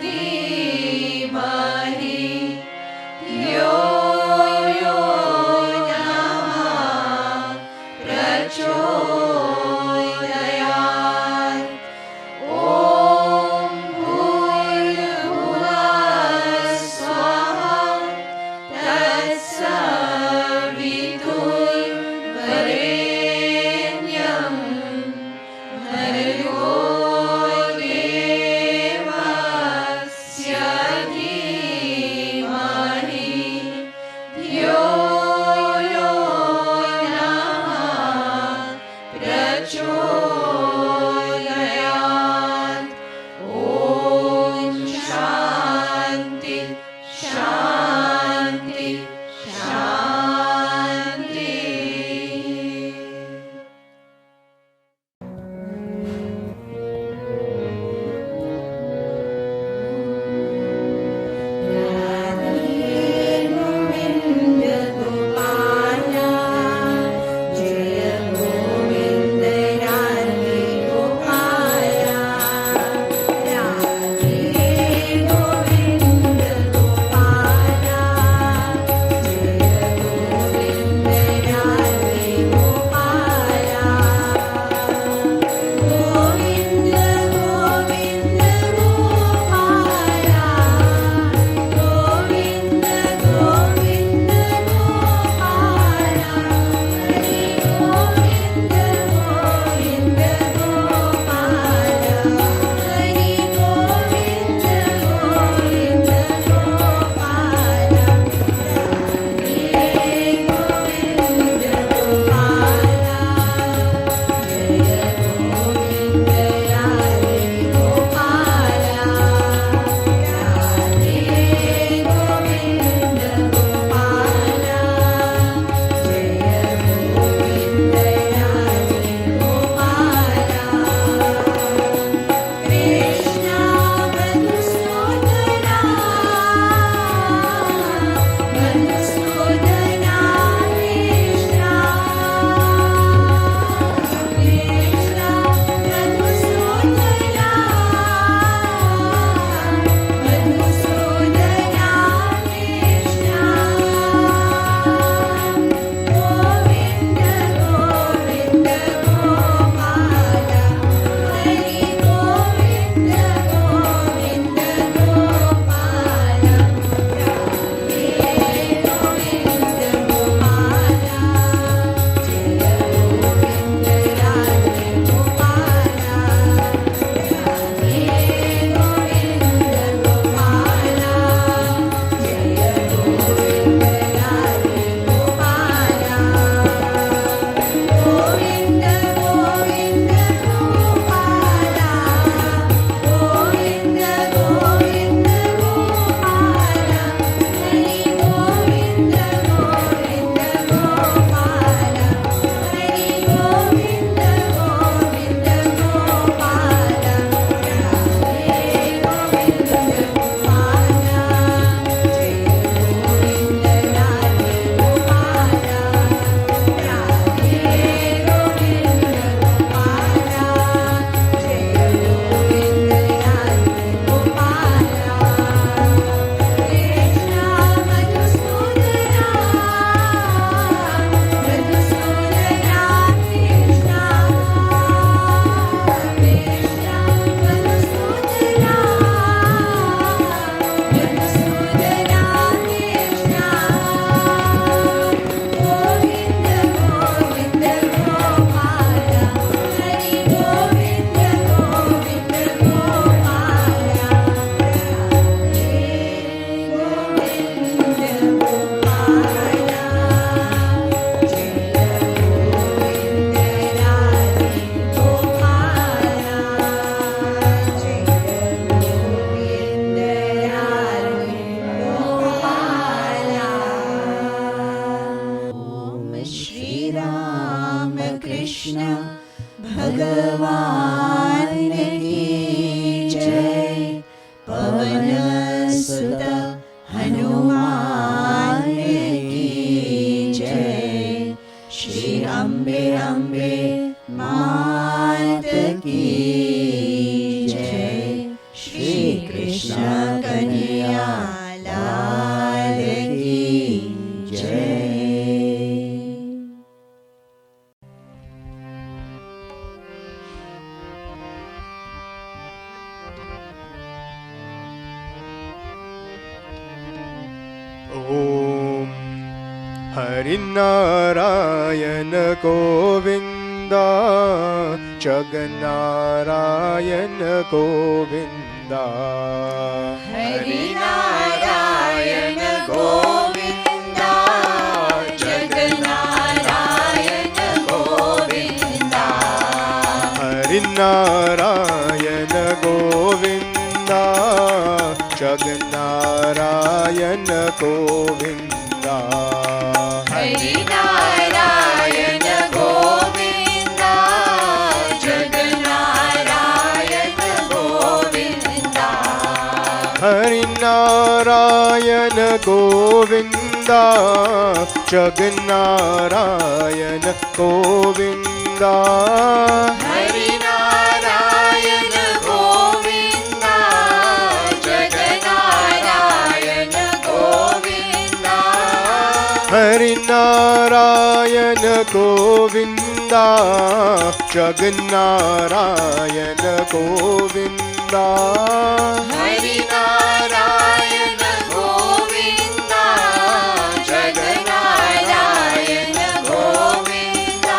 धीमहि यो यो नः प्रचोदयात्। ॐ भूर्भुवः स्वः तत्सवितुर्वरेण्यं भर्गो देवस्य कृष्ण कन्हैया लाल की जय। ओम हरिनारायण गोविंदा जगन्नारायण गोविंदा। हरिनारायण गोविंदा जगन्नारायण गोविंदा। हरिनारायण गोविंदा जगन्नारायण गोविंदा। हरिनारायण गोविंदा जगन्नारायण गोविंदा। हरिनारायण गोविंदा जगन्नारायण गोविंदा। हरिनारायण गोविंदा जगन्नारायण गोविंदा। हरिनारायण गोविंदा जगन्नारायण गोविंदा। हरिनारायण गोविंदा जगन्नारायण गोविंदा।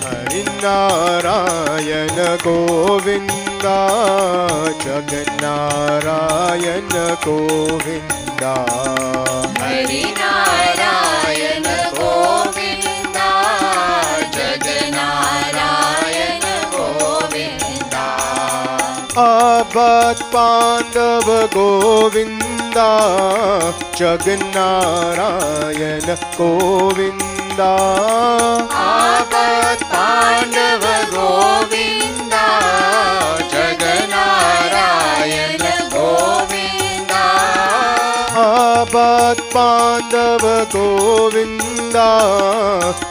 हरिनारायण गोविंदा जगन्नारायण गोविंदा। हरिनारायण गोविंदा जगन्नारायण गोविंदा। आबद पांडव गोविंदा जगन्नारायण गोविंदा। आबद पांडव गोविंदा जगन्नारायण गोविंदा। आबद पांडव गोविंदा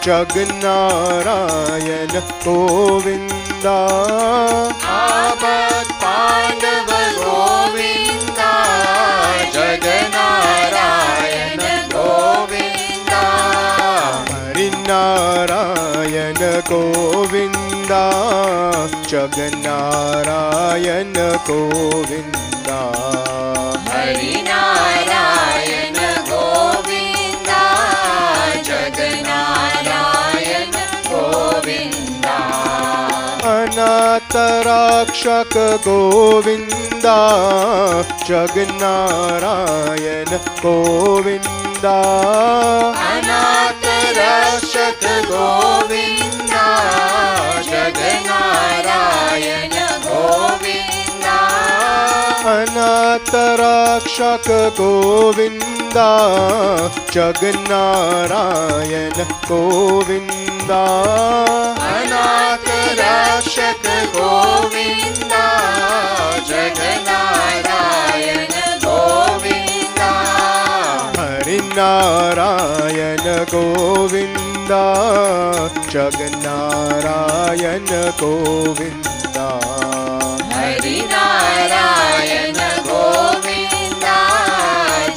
जगन्नारायण गोविंदा। आबद पांडव गोविंदा जगन्नारायण गोविंदा। हरिनारायण गोविंदा जगन्नारायण गोविंदा। हरिनारायण गोविंदा जगन्नारायण गोविंदा। अनाथ रक्षक गोविंदा जगन्नारायण गोविंदा। अनाथ रक्षक गोविंदा जगन्नारायण गोविंदा। अनाथ रक्षक गोविंदा जगन्नारायण गोविंदा। अनाथ रक्षक गोविंदा जगन्नारायण गोविंदा। हरिनारायण गोविंदा जगन्नारायण गोविंदा। हरिनारायण गोविंदा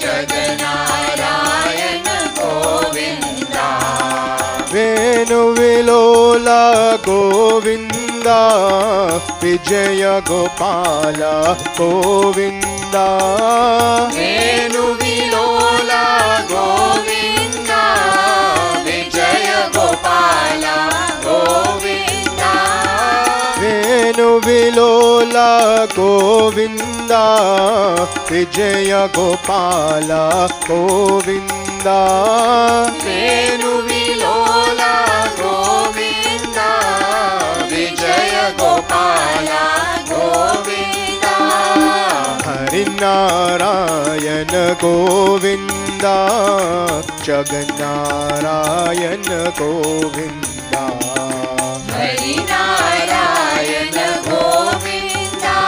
जगन्नारायण गोविंदा। वेणुविलोला गोविंदा विजय गोपाला गोविंदा। वेणुविलोला गोविंदा विजय गोपाला गोविंदा। वेणुविलोला गोविंदा विजय गोपाला गोविंदा। वेणुविलोला गोविंदा विजय गोपाला गोविंदा। हरिनारायण गोविंदा जगन्नारायण गोविंदा। हरिनारायण गोविंदा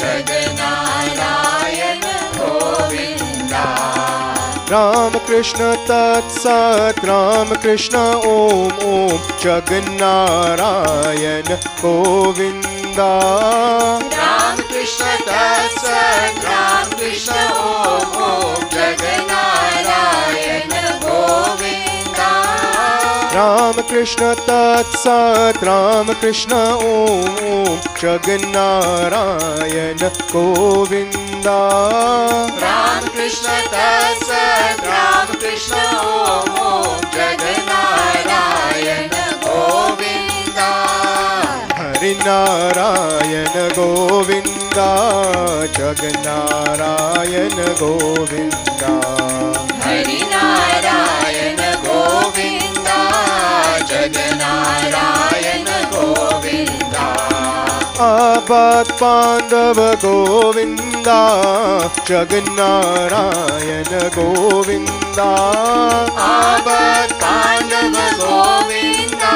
जगन्नारायण गोविंदा। राम कृष्ण तत्सत Ram Krishna Om Om जगन्नारायण Govinda. Ram Krishna Tat Sat Ram Krishna Om Om Jaganarayana Govinda Ram Krishna Tat Sat Ram Krishna Om Om Jaganarayana Govinda Ram Krishna Tat Sat Ram Krishna Om Om Jaganarayana Govinda Hari Narayana Govinda Jaganarayana Govinda Hari Narayana Govinda Jaganarayana Govinda Abhat Pandava Govinda Jaganarayana Govinda Abhat Pandava Govinda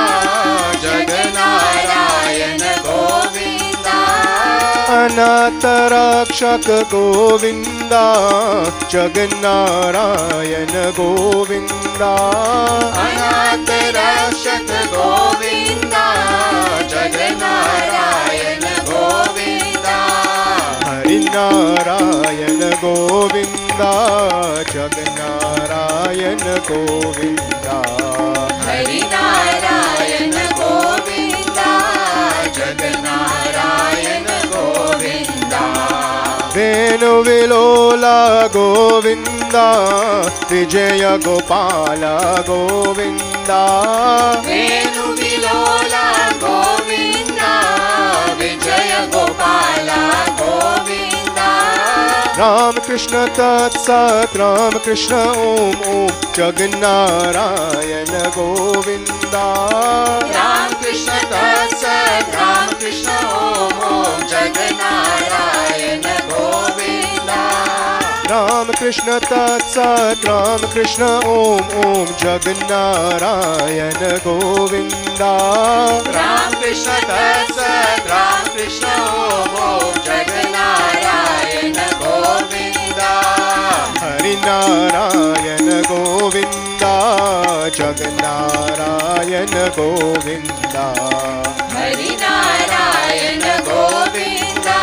Jaganarayana Govinda Anatha Rakshaka Govinda Jaganarayana Govinda Anatha Rakshaka Govinda Jaganarayana Govinda Hari Narayana Govinda Jaganarayana Govinda Hari Narayana Govinda Jaganarayana Govinda Venu Vilola Govinda Vijaya Gopala Govinda Venu Vilola Govinda Vijaya Gopala Govinda Ram Krishna Tat Sat Ram Krishna Om Om Jaganarayana Govinda Ram Krishna Tat Sat Ram Krishna Om Om Jaganarayana Govinda Ram Krishna Tat Sat Ram Krishna Om Om Jaganarayana Govinda Ram Krishna Tat Sat Ram Krishna Om Om Jaganarayana Govinda Hari Narayana Govinda Jaganarayana Govinda Hari Narayana Govinda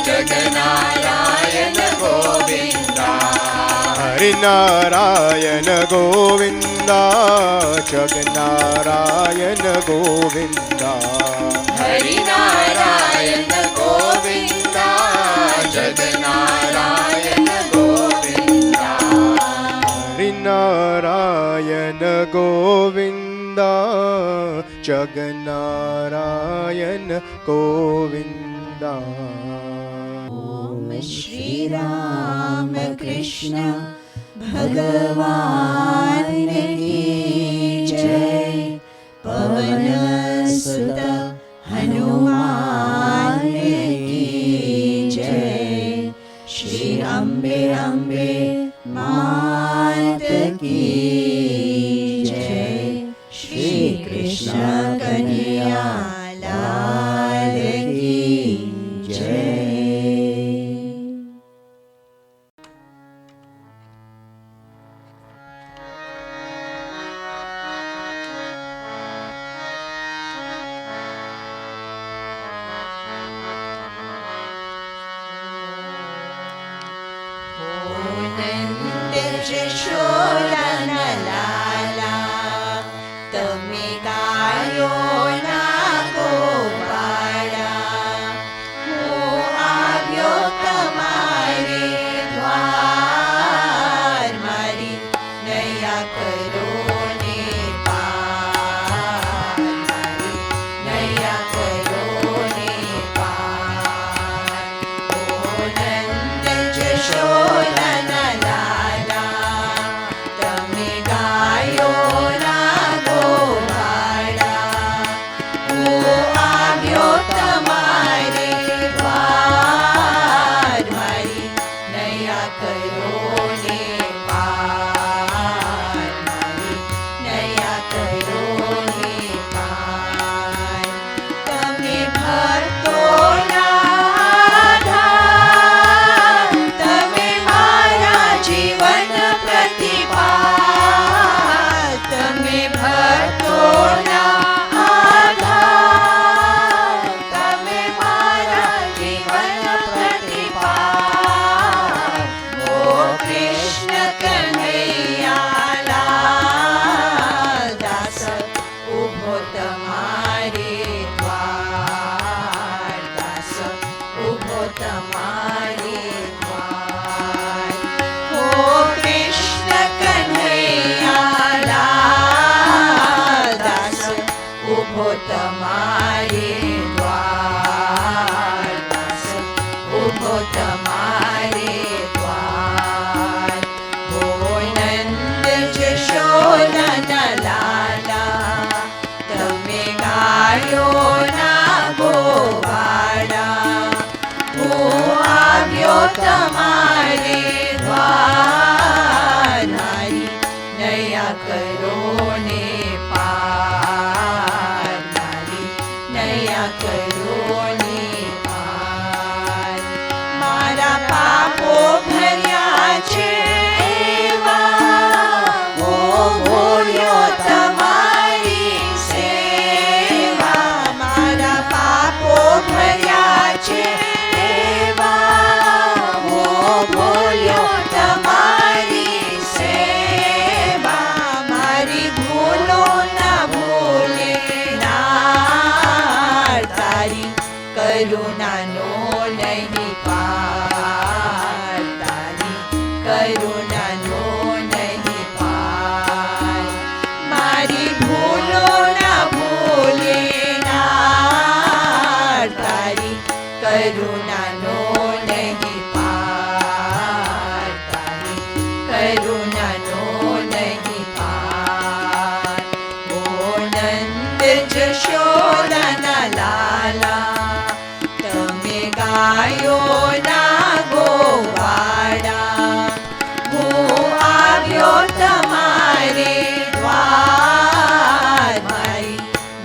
Jaganarayana Govinda Hari Narayana Govinda Jaganarayana Govinda Hari Narayana Govinda Jaganarayana Govinda Hari Narayana Govinda Jaganarayana Govinda Om Shri Ram Krishna Bhagavan ki Jai Pavan Sutta Hanuman ki Jai Shri Ambe Ambe Mat ki Jai Shri Krishna Kanhaiya Lal ki Jai. Jashoda lala, tame kayo na gopala, mo abyo tamare dwar mari naya karo ne par mari naya karo ne par o nanda jashoda lala. તમારે દ્વાર મારી નયા કરો ને પાર મારી નયા કરો ને પાર મારા પાપો ભર્યા છે એવા ઓ ભૂલ્યો તમારી સેવા મારા પાપો ભર્યા છે ભૂલ્યો તમારી સેવા મારી ભૂલો ના ભૂલે નાર તારી કરુણાનો નહીં પાર તારી કરુણાનો નહીં પાર મારી ભૂલો ના ભૂલે નાર તારી કરુણાનો નહીં પાર તારી કરુણાનો નહીં પાર ઓ નંદ જશોદાના લાલા તમે ગાયો ના ગોવાડા હું આવ્યો તમારે દ્વાર મારી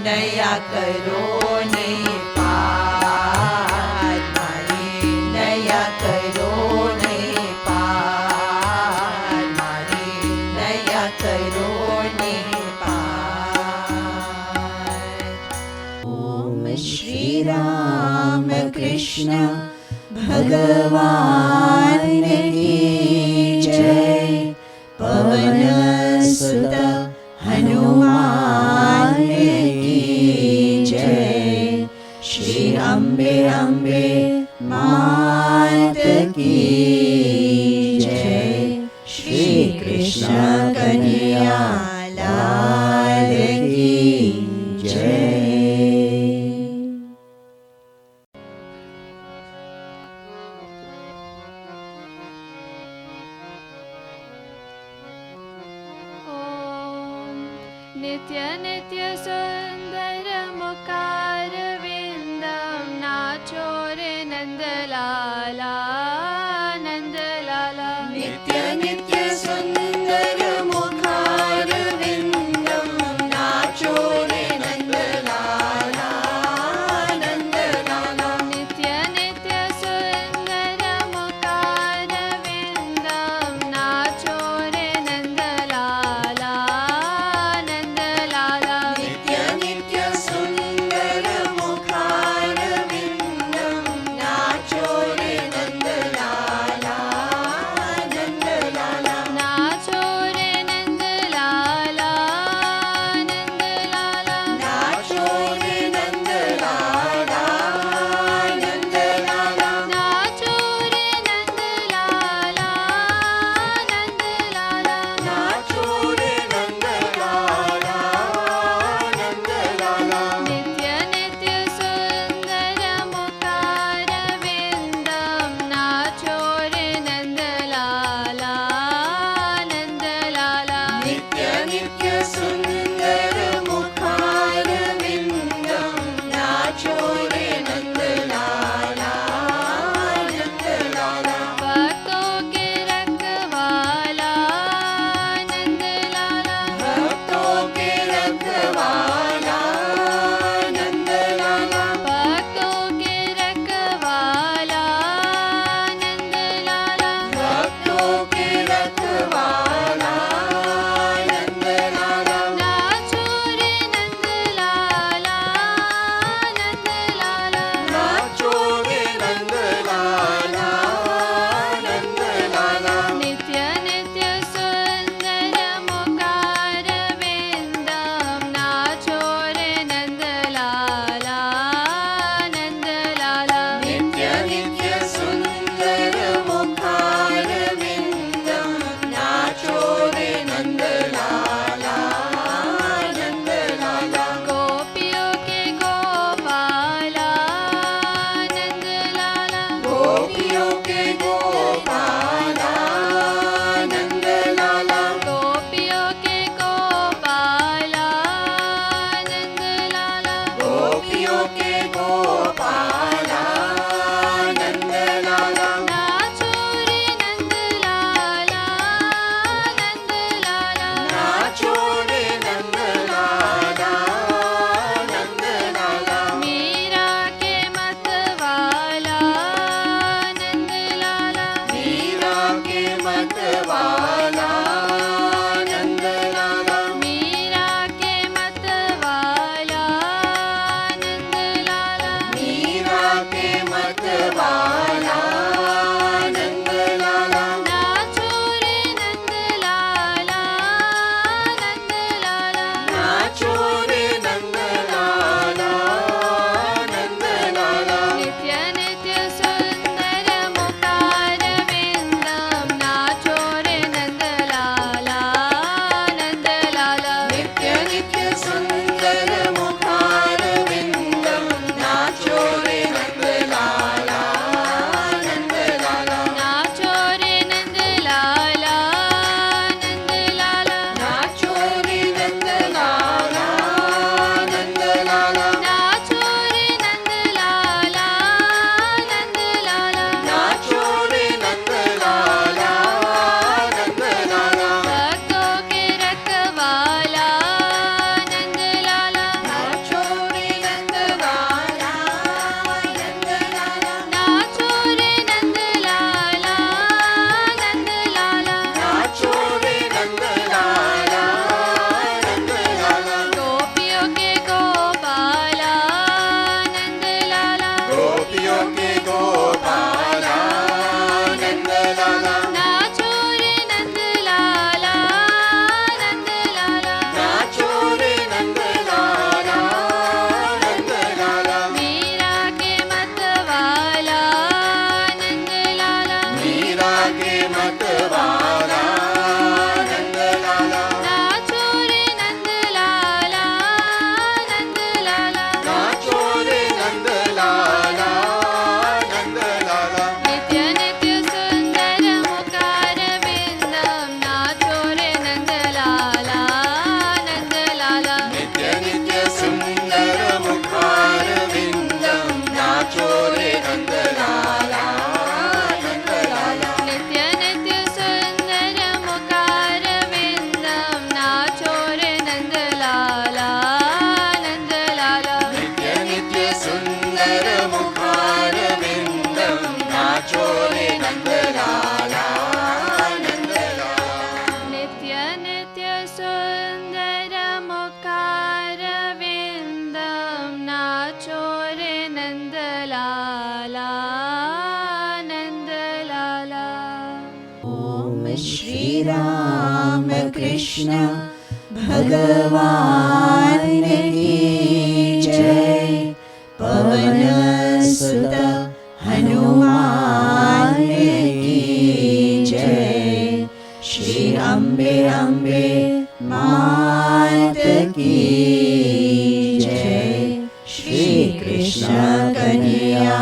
નયા કરો ને પાર મારી નયા કરો ને પાર મારી નયા કરો ને પાર ઓમ શ્રી રામ કૃષ્ણ ભગવાન કી જય પવન સુત હનુમાન કી જય શ્રી અંબે અંબે માત કી જય શ્રી કૃષ્ણ કન્યા લાલ કી જય नित्य नित्य सुंदर मुखार विंदम नाचो रे नंदलाला नंदलाला नित्य नित्य सुंदर मुखार विंदम नाचो रे नंदलाला नंदलाला नित्य नित्य सुंदर मुखार विंदम नाचो रे नंदलाला नंदलाला नित्य नित्य सुंदर मुखार विंदम नाचो रे नंदलाला लागे मतवाला नंद लाला नाचो रे नंद लाला नंद लाला नाचो रे नंद लाला नंद लाला नित्य नित्य सुंदर मुखार विंदम नाचो रे नंद लाला नंद लाला नित्य नित्य सुंदर मुखार विंदम नाचो रे नंद लाला नंद लाला नित्य नित्य सुंदर मुखार विंदम नाचो रे नंद लाला नंद लाला नित्य नित्य सुंदर मुखार विंदम नाचो रे नंद लाला नंद लाला नित्य नित्य सुंदर मुखार विंदम नाचो रे नंद लाला नंद लाला ॐ श्री राम कृष्ण भगवान की जय। पवन सुत हनुमान की जय। श्री अम्बे अम्बे मात की जय। श्री कृष्ण कन्हैया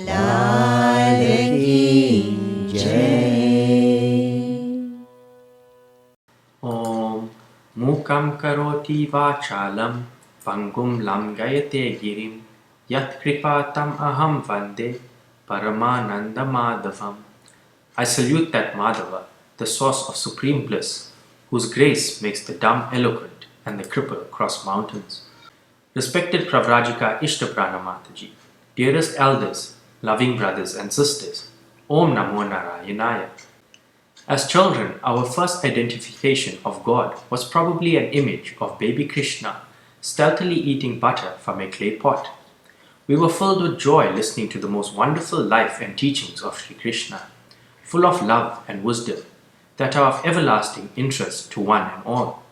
लाल की जय। ॐ मूकं करोति वाचालं पङ्गुं लङ्घयते गिरिं यत्कृपातम् अहं वन्दे परमानन्दमाधवम्. I salute that Madhava, the source of supreme bliss, whose grace makes the dumb eloquent and the cripple cross mountains. Respected Pravrajika Ishtaprana Mataji, dearest elders, loving brothers and sisters, Om Namo Narayanaya. As children, our first identification of God was probably an image of baby Krishna stealthily eating butter from a clay pot. We were filled with joy listening to the most wonderful life and teachings of Sri Krishna, full of love and wisdom that are of everlasting interest to one and all.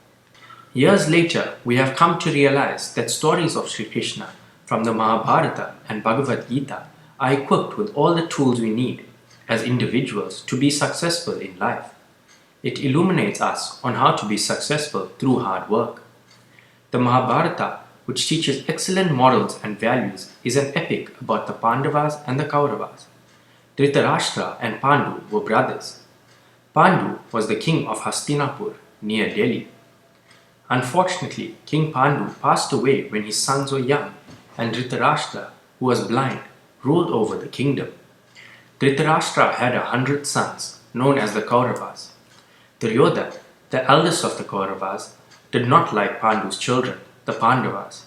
Years later, we have come to realize that stories of Sri Krishna from the Mahabharata and Bhagavad Gita are equipped with all the tools we need as individuals to be successful in life. It illuminates us on how to be successful through hard work. The Mahabharata, which teaches excellent morals and values, is an epic about the Pandavas and the Kauravas. Dhritarashtra and Pandu were brothers. Pandu was the king of Hastinapur near Delhi. Unfortunately, King Pandu passed away when his sons were young, and Dhritarashtra, who was blind, ruled over the kingdom. Dhritarashtra had 100 sons, known as the Kauravas. Duryodhana, the eldest of the Kauravas, did not like Pandu's children, the Pandavas.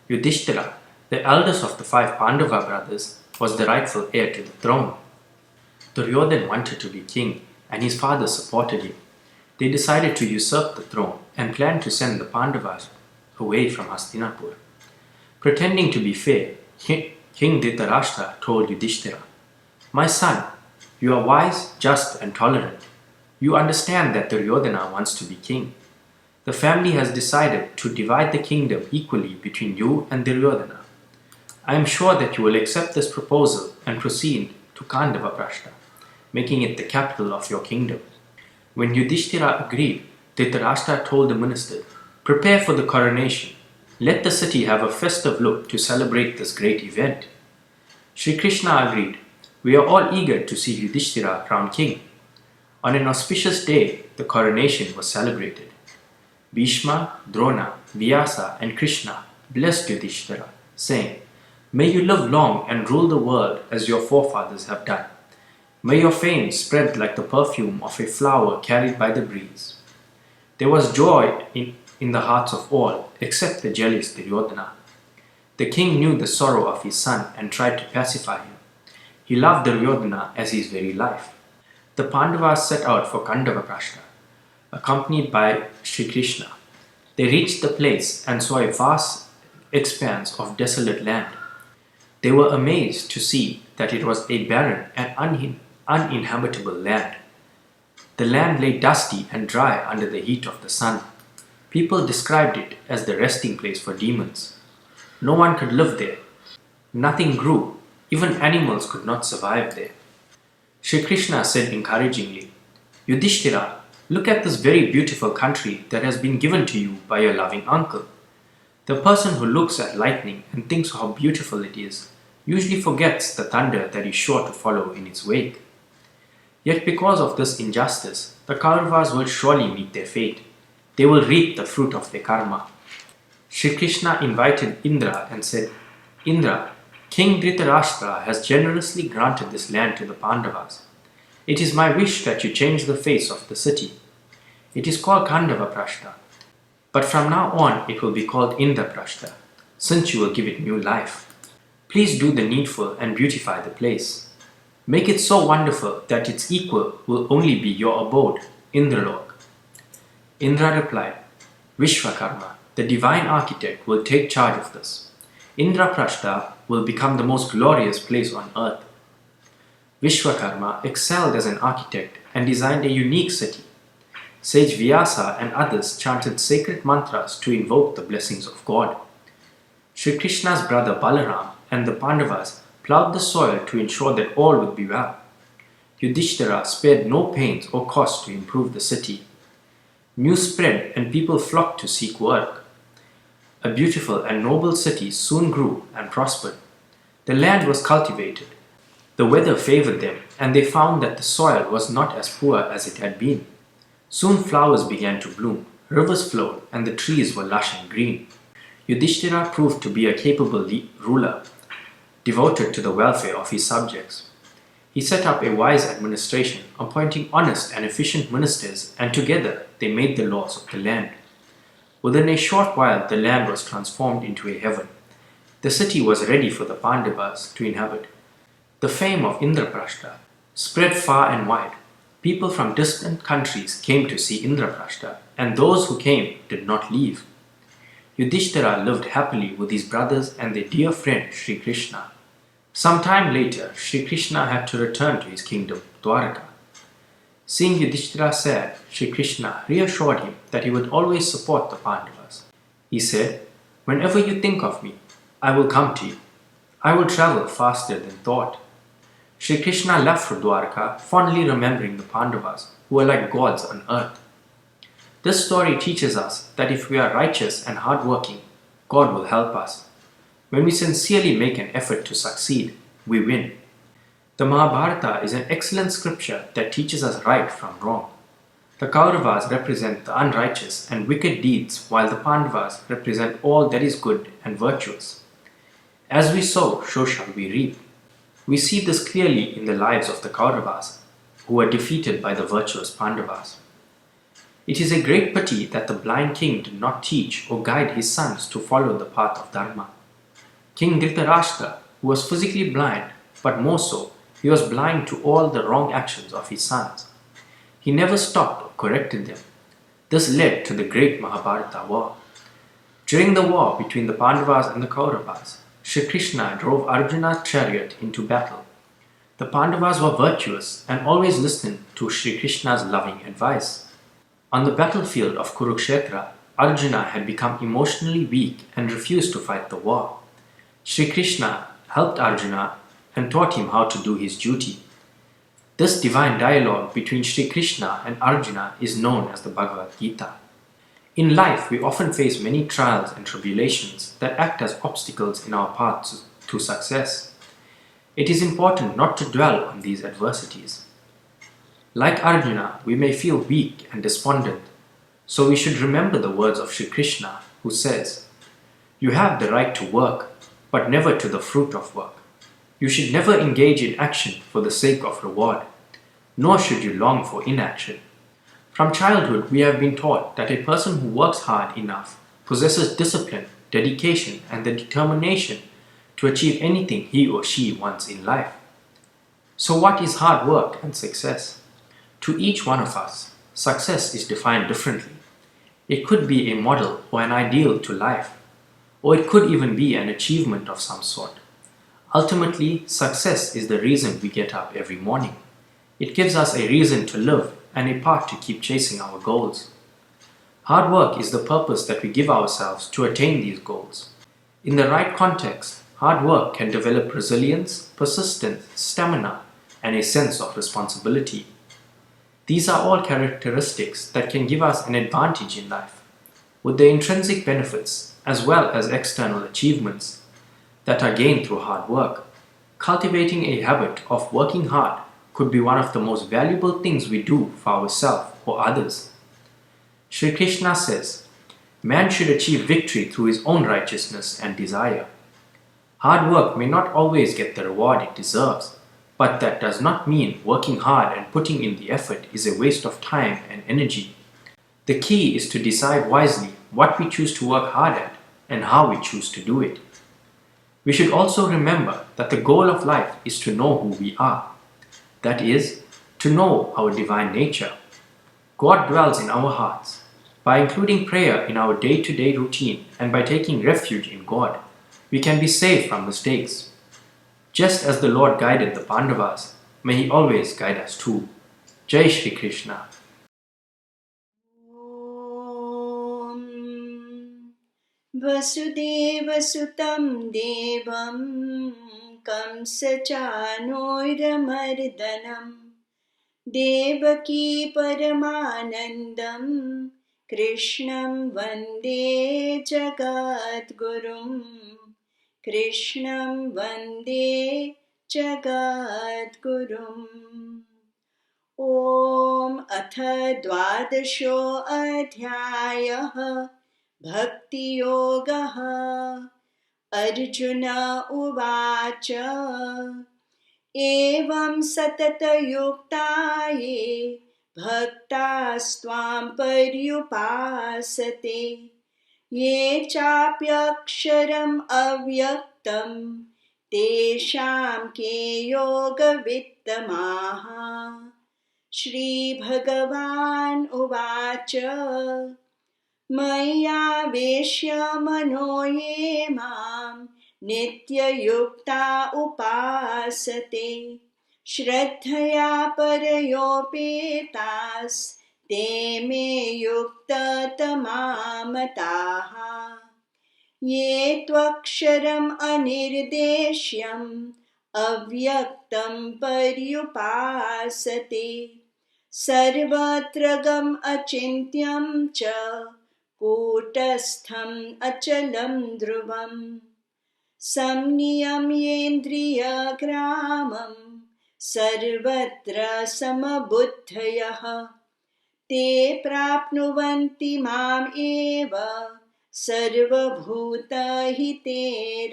Yudhishthira, the eldest of the 5 Pandava brothers, was the rightful heir to the throne. Duryodhana wanted to be king, and his father supported him. They decided to usurp the throne and planned to send the Pandavas away from Hastinapur. Pretending to be fair, King Dhritarashtra told Yudhishthira, "My son, you are wise, just and tolerant. You understand that Duryodhana wants to be king. The family has decided to divide the kingdom equally between you and Duryodhana. I am sure that you will accept this proposal and proceed to Kandavaprashta, making it the capital of your kingdom." When Yudhishthira agreed, Dhritarashtra told the minister, "Prepare for the coronation. Let the city have a festive look to celebrate this great event." Sri Krishna agreed. We are all eager to see Yudhishthira crowned king. On an auspicious day, the coronation was celebrated. Bhishma, Drona, Vyasa and Krishna blessed Yudhishthira, saying, "May you live long and rule the world as your forefathers have done. May your fame spread like the perfume of a flower carried by the breeze." There was joy in the hearts of all except the jealous Duryodhana. The king knew the sorrow of his son and tried to pacify him. He loved Duryodhana as his very life. The Pandavas set out for Kandavaprashta, accompanied by Sri Krishna. They reached the place and saw a vast expanse of desolate land. They were amazed to see that it was a barren and uninhabitable land. The land lay dusty and dry under the heat of the sun. People described it as the resting place for demons. No one could live there. Nothing grew. Even animals could not survive there. Sri Krishna said encouragingly, Yudhishthira, look at this very beautiful country that has been given to you by your loving uncle. The person who looks at lightning and thinks how beautiful it is usually forgets the thunder that is sure to follow in its wake. Yet because of this injustice, the Kauravas will surely meet their fate. They will reap the fruit of their karma. Sri Krishna invited Indra and said, Indra, King Dhritarashtra has generously granted this land to the Pandavas. It is my wish that you change the face of the city. It is called Khandava-prashta, but from now on it will be called Indraprashta, since you will give it new life. Please do the needful and beautify the place. Make it so wonderful that its equal will only be your abode, Indralok. Indra replied, Vishvakarma, the divine architect, will take charge of this. Indraprashta will become the most glorious place on earth. Vishvakarma excelled as an architect and designed a unique city. Sage Vyasa and others chanted sacred mantras to invoke the blessings of God. Sri Krishna's brother Balaram and the Pandavas plowed the soil to ensure that all would be well. Yudhishthira spared no pains or cost to improve the city. News spread and people flocked to seek work. A beautiful and noble city soon grew and prospered. The land was cultivated. The weather favored them, and they found that the soil was not as poor as it had been. Soon flowers began to bloom, rivers flowed, and the trees were lush and green. Yudhishthira proved to be a capable ruler, devoted to the welfare of his subjects. He set up a wise administration, appointing honest and efficient ministers, and together they made the laws of the land. Within a short while, the land was transformed into a heaven. The city was ready for the Pandavas to inhabit. The fame of Indraprashta spread far and wide. People from distant countries came to see Indraprashta, and those who came did not leave. Yudhishthira lived happily with his brothers and their dear friend Sri Krishna. Some time later, Sri Krishna had to return to his kingdom, Dwaraka. Seeing Yudhishthira sad, Sri Krishna reassured him that he would always support the Pandavas. He said, Whenever you think of me, I will come to you. I will travel faster than thought. Sri Krishna left for Dwaraka, fondly remembering the Pandavas, who were like gods on earth. This story teaches us that if we are righteous and hardworking, God will help us. When we sincerely make an effort to succeed, we win. The Mahabharata is an excellent scripture that teaches us right from wrong. The Kauravas represent the unrighteous and wicked deeds, while the Pandavas represent all that is good and virtuous. As we sow, so shall we reap. We see this clearly in the lives of the Kauravas, who were defeated by the virtuous Pandavas. It is a great pity that the blind king did not teach or guide his sons to follow the path of Dharma. King Dhritarashtra, who was physically blind, but more so, he was blind to all the wrong actions of his sons. He never stopped or corrected them. This led to the great Mahabharata war. During the war between the Pandavas and the Kauravas, Sri Krishna drove Arjuna's chariot into battle. The Pandavas were virtuous and always listened to Sri Krishna's loving advice. On the battlefield of Kurukshetra, Arjuna had become emotionally weak and refused to fight the war. Sri Krishna helped Arjuna and taught him how to do his duty. This divine dialogue between Sri Krishna and Arjuna is known as the Bhagavad Gita. In life, we often face many trials and tribulations that act as obstacles in our path to success. It is important not to dwell on these adversities. Like Arjuna, we may feel weak and despondent, so we should remember the words of Sri Krishna, who says, You have the right to work, but never to the fruit of work. You should never engage in action for the sake of reward, nor should you long for inaction. From childhood, we have been taught that a person who works hard enough possesses discipline, dedication, and the determination to achieve anything he or she wants in life. So what is hard work and success? To each one of us, success is defined differently. It could be a model or an ideal to life, or it could even be an achievement of some sort. Ultimately, success is the reason we get up every morning. It gives us a reason to live and a path to keep chasing our goals. Hard work is the purpose that we give ourselves to attain these goals. In the right context, hard work can develop resilience, persistence, stamina, and a sense of responsibility. These are all characteristics that can give us an advantage in life. With the intrinsic benefits as well as external achievements that are gained through hard work, cultivating a habit of working hard could be one of the most valuable things we do for ourselves or others. Sri Krishna says, man should achieve victory through his own righteousness and desire. Hard work may not always get the reward it deserves, but that does not mean working hard and putting in the effort is a waste of time and energy. The key is to decide wisely what we choose to work hard at and how we choose to do it. We should also remember that the goal of life is to know who we are. That is, to know our divine nature. God dwells in our hearts. By including prayer in our day-to-day routine and by taking refuge in God, we can be saved from mistakes. Just as the Lord guided the Pandavas, may He always guide us too. Jai Shri Krishna. वसुदेवसुतं देवं कंसचानूरमर्दनं देवकी परमानन्दं कृष्णं वन्दे जगद्गुरुं कृष्णं वन्दे जगद्गुरुम् ॐ अथ द्वादशोऽध्यायः भक्तियोगः अर्जुन उवाच एवं सततयुक्ता ये भक्तास्त्वां पर्युपासते ये चाप्यक्षरम् अव्यक्तं तेषां के योगवित्तमाः श्रीभगवान् उवाच मय्यावेश्य मनो ये मां नित्ययुक्ता उपासते श्रद्धया परयोपेतास्ते मे युक्ततमा मताः ये त्वक्षरम् अनिर्देश्यम् अव्यक्तं पर्युपासते सर्वत्र गम् अचिन्त्यं च कूटस्थम् अचलं ध्रुवम् संनियम्येन्द्रियग्रामं सर्वत्र समबुद्धयः ते प्राप्नुवन्ति माम् एव सर्वभूतहिते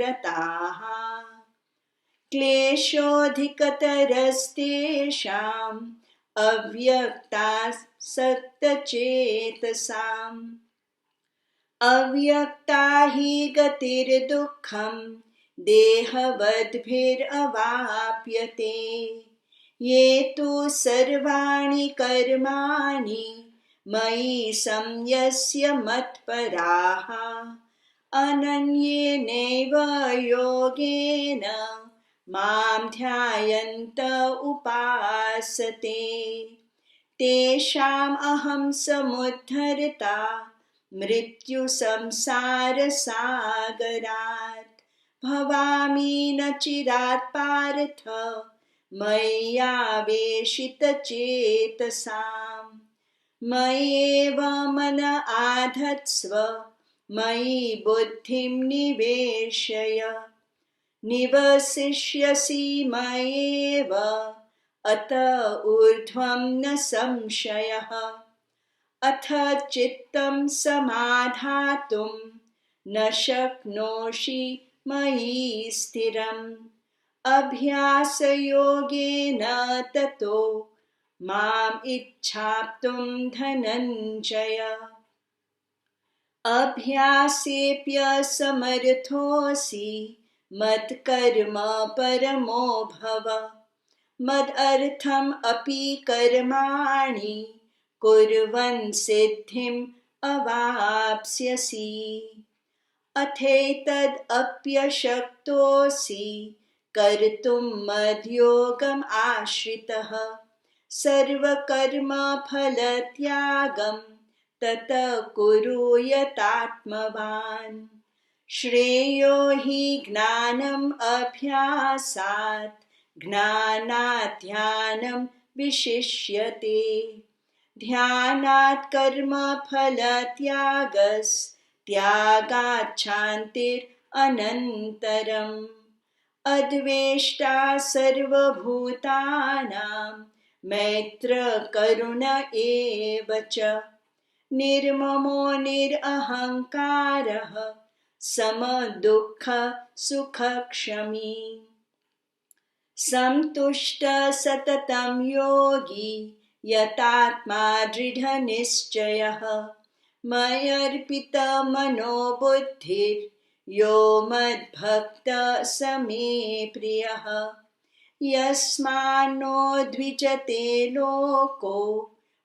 रताः क्लेशोऽधिकतरस्तेषाम् अव्यक्तासक्तचेतसाम् अव्यक्ता हि गतिर्दुःखं देहवद्भिरवाप्यते ये तु सर्वाणि कर्माणि मयि संयस्य मत्पराः अनन्येनैव योगेन मां ध्यायन्त उपासते तेषाम् अहं समुद्धरता मृत्युसंसारसागरात् भवामि न चिरात् पार्थ मय्यावेशितचेतसाम् मय्येव मन आधत्स्व मयि बुद्धिं निवेशय निवसिष्यसि मय्येव अत ऊर्ध्वं न संशयः अथ चित्तं समाधातुं न शक्नोषि मयि स्थिरम् अभ्यासयोगेन ततो माम् इच्छाप्तुं धनञ्जय अभ्यासेऽप्यसमर्थोऽसि मत्कर्म परमो भव मदर्थम् अपि कर्माणि कुर्वन् सिद्धिम् अवाप्स्यसि अथैतदप्यशक्तोऽसि कर्तुं मद्योगम् आश्रितः सर्वकर्मफलत्यागं ततः कुरु यतात्मवान् श्रेयो हि ज्ञानम् अभ्यासात् ज्ञानात् ध्यानं विशिष्यते ध्यानात् कर्म फलत्यागस्त्यागात् शान्तिरनन्तरम् अद्वेष्टा सर्वभूतानां मैत्र करुण एव च निर्ममो निरहङ्कारः समदुःख सुखक्षमी सन्तुष्ट सततं योगी यतात्मा दृढनिश्चयः मयर्पितमनो बुद्धिर्यो मद्भक्तः स मे प्रियः यस्मान्नो द्विजते लोको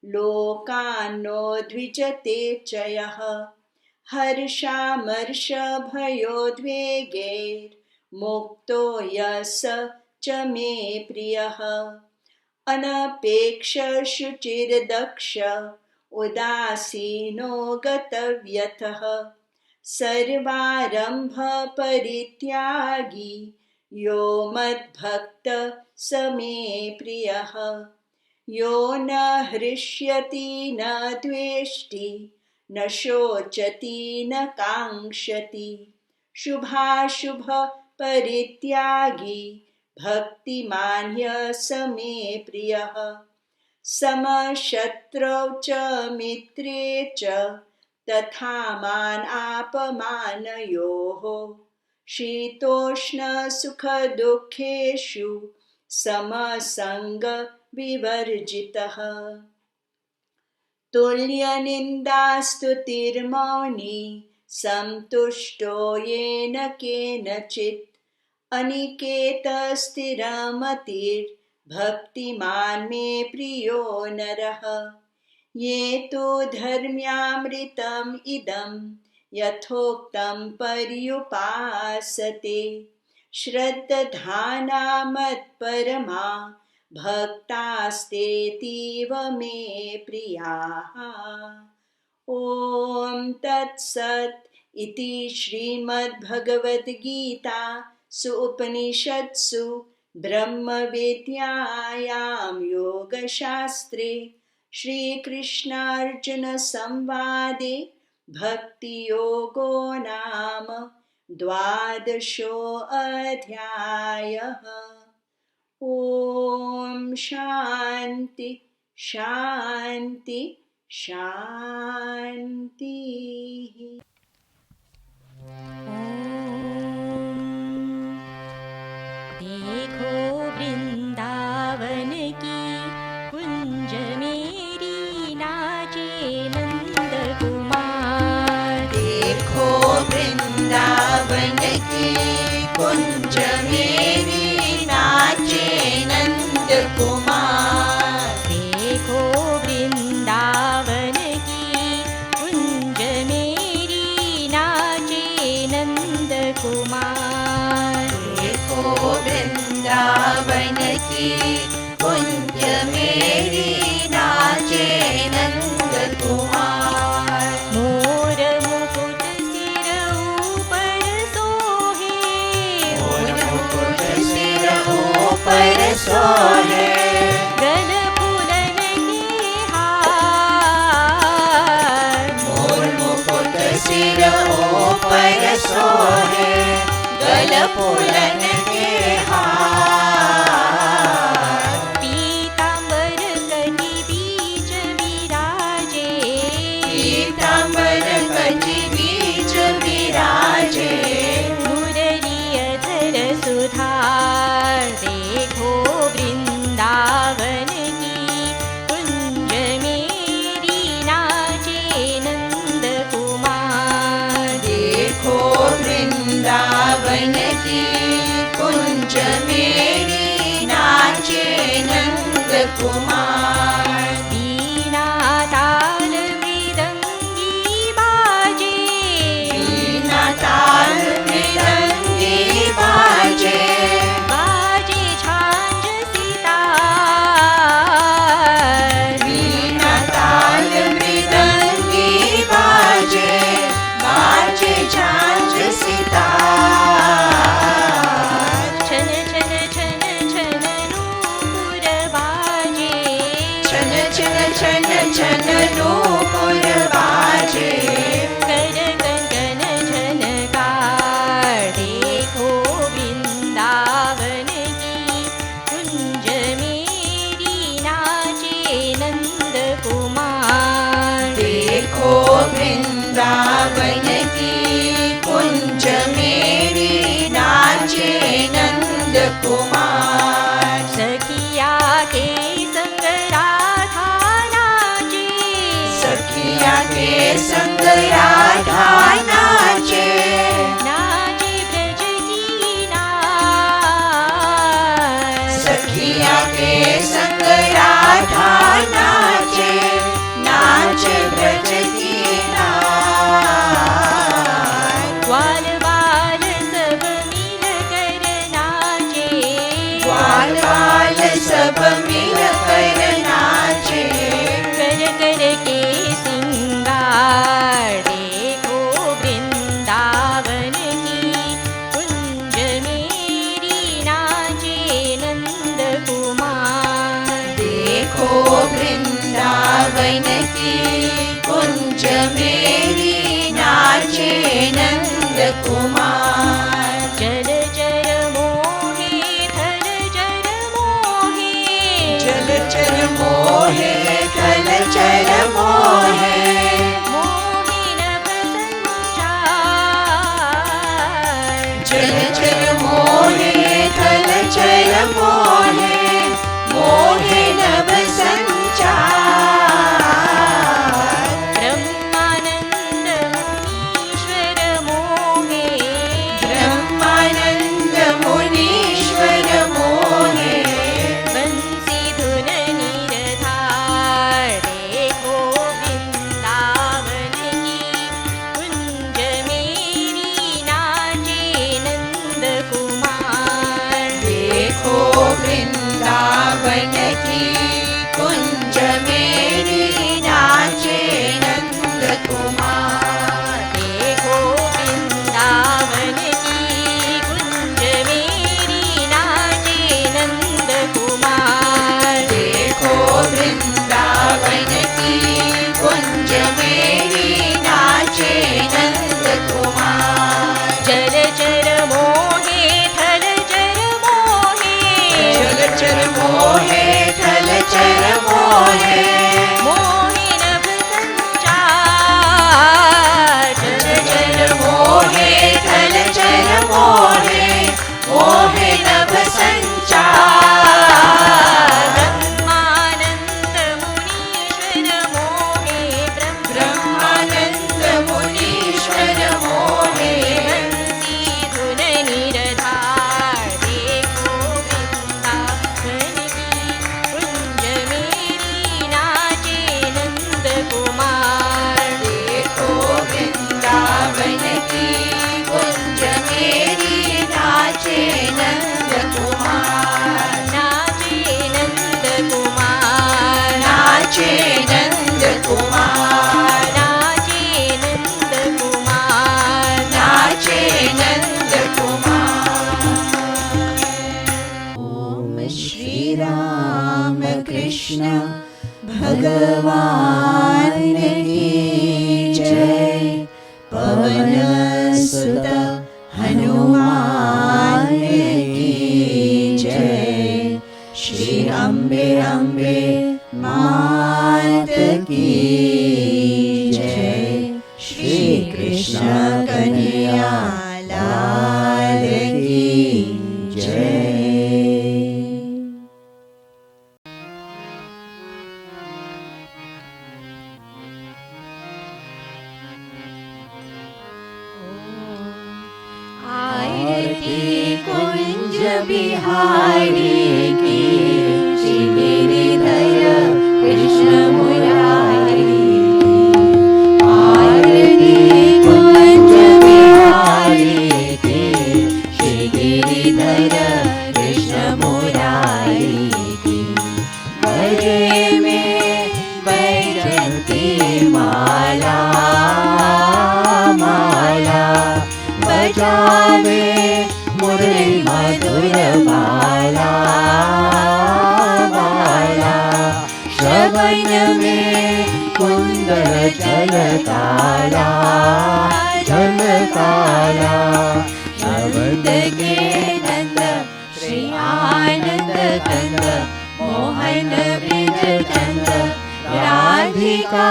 लोकान्नो द्विजते च यः हर्षामर्षभयोद्वेगैर्मुक्तो यः स च मे प्रियः अनपेक्ष शुचिर्दक्ष उदासीनो गतव्यथः सर्वारम्भ परित्यागी यो मद्भक्तः स मे प्रियः यो न हृष्यति न द्वेष्टि न शोचति न काङ्क्षति शुभाशुभ परित्यागी भक्तिमान् ह्यः स मे प्रियः समशत्रौ च मित्रे च तथा मान आपमानयोः शीतोष्ण सुख दुःखेषु समसंग विवर्जितः तुल्यनिन्दास्तुतिर्मौनी सन्तुष्टो येन केनचित् अनिकेतस्थिरमतिर्भक्तिमान् मे प्रियो नरः ये तु धर्म्यामृतम् इदं यथोक्तं पर्युपासते श्रद्धाना मत्परमा भक्तास्तेतीव मे प्रियाः ॐ तत्सत् इति श्रीमद्भगवद्गीता उपनिषत्सु ब्रह्मविद्यायां योगशास्त्रे श्रीकृष्णार्जुनसंवादे भक्तियोगो नाम 12 ॐ शान्ति शान्ति शान्तिः देखो वृंदावन की कुंज मेरी नाचे नंद कुमार देखो वृंदावन की कुंज मेरी नाचे नंद कुमार देखो वृंदावन की कुंज मेरी नाचे नंद कुमार देखो वृंदावन की कुंज मेरी नाचे नंद कुमार मोर मुकुट सिर ऊपर सोहे मोर मुकुट सिर ऊपर सोहे गल फूलन के हार मोर मुकुट सिर ऊपर सोहे गल फूलन के हार पीतांबर कटी बीच विराजे पीतांबर कटी बीच विराजे मुरली अधर सुधार देखो वृंदावन की कुंज मेरी नाचे नंद कुमार देखो वृंदावन की वृंदावन की कुंज मेरी नाचे नंद कुमार। सखिया के संग राधा नाचे, सखिया के संग राधा नाचे, नाचे ब्रज की नार। सखिया के संग राधा नाचे, नाचे ब्रज की नार। ग्वाल बाल सब मिल कर नाचे, ग्वाल बाल सब मिल कर नाचे, कर कर के सिंगार। देखो वृंदावन की कुंज मेरी नाचे नंद कुमार। देखो वृंदावन की कुंज मेरी नाचे नंद कुमार। जल चर मोहे थल चर मोहे, जल चर मोहे थल चर मोहे, मोहिन संचार। जल चर मोहे थल चर मोहे, मोहे नभ संचार। ब्रह्मानंद मुनीश्वर मोहे, ब्रह्मानंद मुनीश्वर मोहे, बंसी धुन निरधार। देखो वृंदावन की कुंज मेरी नाचे नंद कुमार। देखो वृंदावन की कुंज मेरी नाचे नंद कुमार। देखो वृंदावन की कुंज मेरी नाचे नंद कुमार। देखो वृंदावन की कुंज मेरी नाचे नंद कुमार। जल चर मोहे थल चर मोहे, जल चर मोहे थल चर मोहे, मोहिन संचार। जल चर मोहे थल चर मोहे, मोहे नभ संचार। ब्रह्मानंद मुनीश्वर मोहे, ब्रह्मानंद मुनीश्वर मोहे, बंसी धुन निरधार। देखो वृंदावन की कुंज मेरी नाचे नंद कुमार। देखो वृंदावन की कुंज मेरी नाचे नंद कुमार। नाचे नंद कुमार, नाचे नंद कुमार, नाचे नंद कुमार, नाचे नंद कुमार। ओम श्री राम कृष्ण भगवान की जय। पवन सुत हनुमान की जय। श्री अम्बे अम्बे मात की जय। श्री कृष्ण कन्हैया लाल की जय। आरती कुंज बिहारी की, श्री गिरिधर कृष्ण मुरारी की। आरती कुंज बिहारी की, श्री गिरिधर कृष्ण मुरारी की। गले में बैजंती माला, माला बजावे मुरली मधुर बाला, बाला। श्रवण में कुंदर झलकाला, झलकाला। शब्द के नंद श्री आनंद कंद, मोहन ब्रिज चंद राज राधिका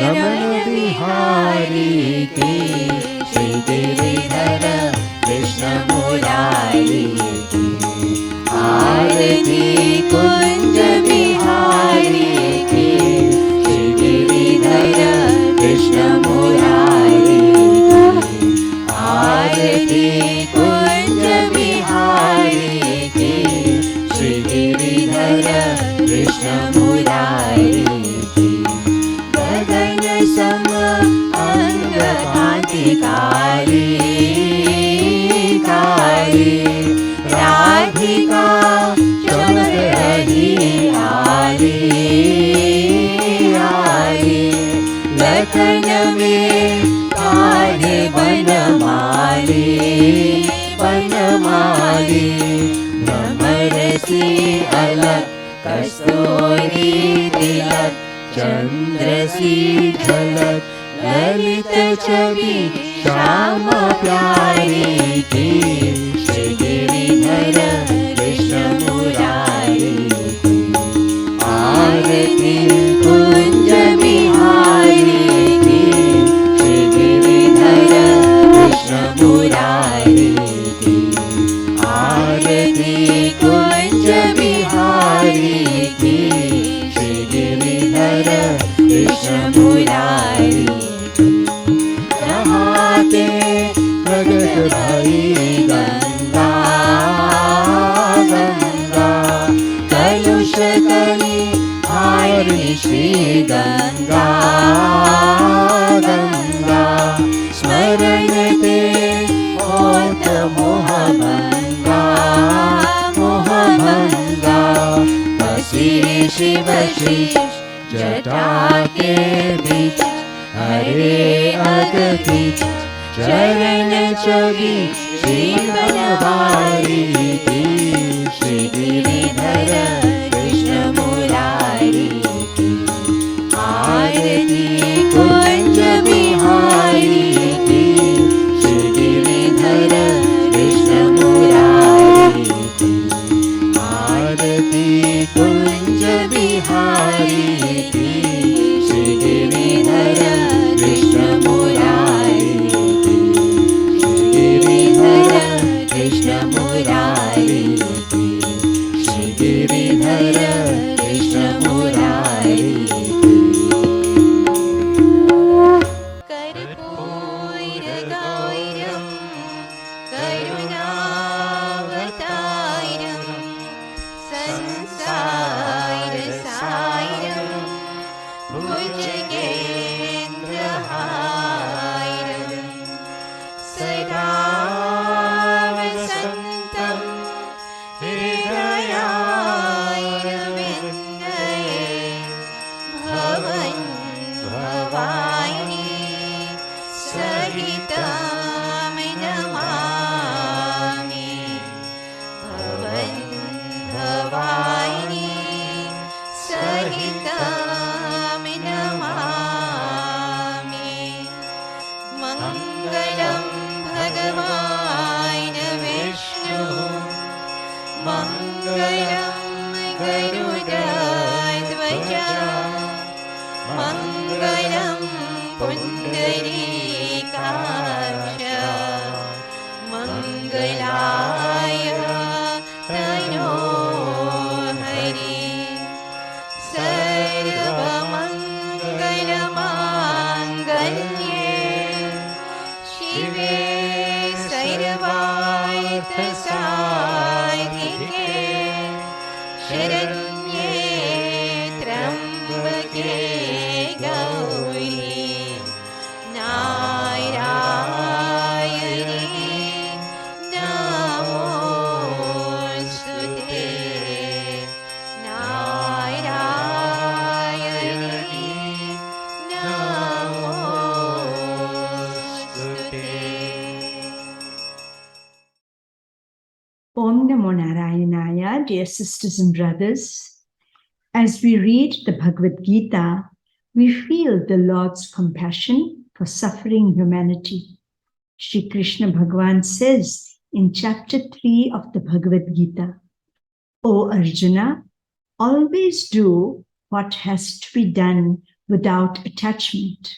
रमण बिहारी की श्री गिरिधर कृष्ण मुरारी की आरती कुंज बिहारी की श्री गिरिधर कृष्ण मुरारी की आरती कुंज बिहारी की श्री गिरिधर कृष्ण मुरारी की गगन सम अंग कांतिकारी कारी राधिका चमक रही आली आली लखन में काढ़े बनमाली बनमाली भ्रमर सी अलग कस्तूरी तिलक चंद्र सी झलक ललित छवि श्याम प्यारी की श्री गिरिधर कृष्ण मुरारी की आरती कुंज बिहारी की श्री गिरिधर कृष्ण मुरारी की आरती कुंज बिहारी की श्री गिरिधर कृष्ण मुरारी नहाते प्रगट भई गंगा गंगा कलुष कली हारी श्री गंगा गंगा स्मरण ते होत मोह भंगा मोह भंगा बसी शिव शीश जटा के बीच हरे अगति चरण छवि श्री बनवारी की श्री गिरिधर कृष्ण मुरारी की आरती कुंज बिहारी की श्री गिरिधर कृष्ण मुरारी की आरती कुंज बिहारी की श्री गिरिधर कृष्ण मुरारी की श्री गिरिधर कृष्ण मुरारी की श्री गिरिधर कृष्ण मुरारी कर्पूरगौरं करुणावतारं संसारसारं भुजगेन्द्रहारं सदा वसन्तं हृदयारविन्दे भवन् भवानी सहितं नमामि भवन् भवानी सहितं नमामि मङ्गलं भगवान् विष्णु मङ्गलं गरुडध्वज मङ्गलं पुण्डरीकाक्ष मङ्गलाय तनोहरि सर्वमङ्गलमाङ्गल्ये शिवे सर्वार्थसाधिके शरण्ये त्र्यम्बके गौरी नारायणी नमोस्तुते नारायणी नमोस्तुते Om Namo Narayanaya, dear sisters and brothers. As we read the Bhagavad Gita, we feel the Lord's compassion for suffering humanity. Sri Krishna Bhagavan says in chapter 3 of the Bhagavad Gita, O Arjuna, always do what has to be done without attachment.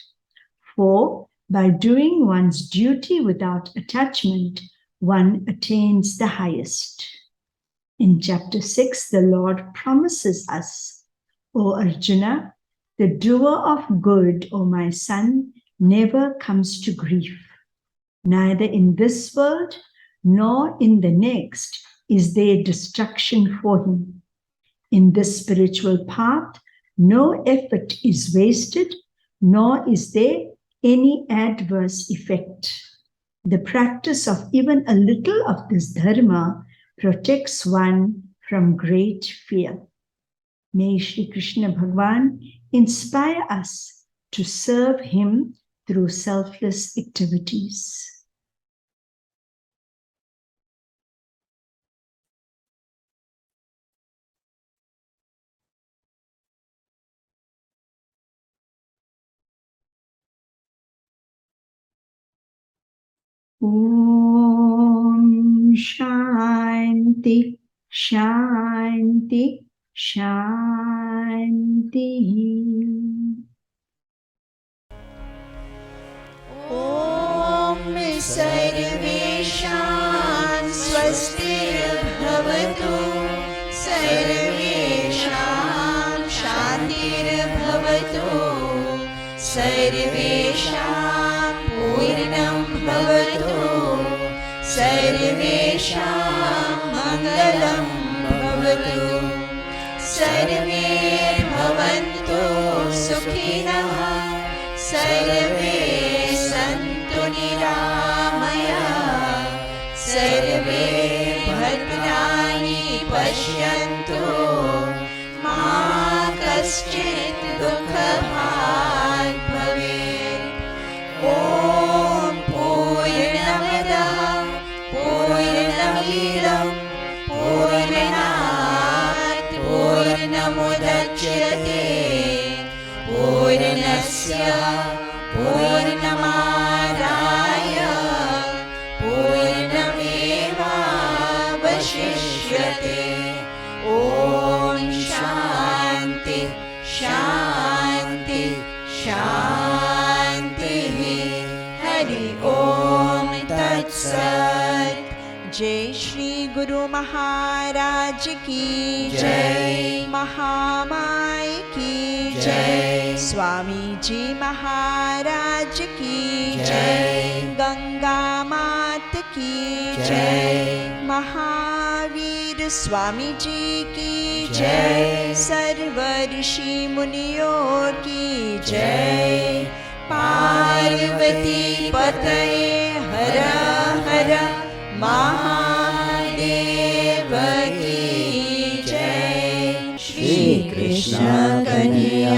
For by doing one's duty without attachment, one attains the highest. In chapter 6, the Lord promises us, O Arjuna, the doer of good, O my son, never comes to grief. Neither in this world nor in the next is there destruction for him. In this spiritual path, no effort is wasted, nor is there any adverse effect. The practice of even a little of this dharma protects one from great fear. May Sri Krishna Bhagavan inspire us to serve him through selfless activities. Om Shanti Shanti Shanti. ॐ सर्वेषां स्वस्तिर्भवतु सर्वेषां शान्तिर्भवतु सर्वेषां पूर्णं भवतु सर्वेषां मङ्गलं भवतु सर्वे भवन्तु सुखिनः सर्वे सन्तु निरामयाः सर्वे भद्राणि पश्यन्तु मा कश्चित् दुःखभाग् भवेत् ॐ पूर्णमदः पूर्णमिदं पूर्णात् पूर्णमुदच्यते पूर्णस्य पूर्णमादाय पूर्णमेवावशिष्यते ॐ शान्ति शान्ति शान्तिः हरि ॐ तत्सत् जय श्री गुरु महाराज की जय महामाई की जय स्वामी जी महाराज की जय गंगा मात की जय महावीर स्वामी जी की जय सर्व ऋषि मुनियों की जय पार्वती पतये हर हर महादेव की जय श्री कृष्ण कन्हैया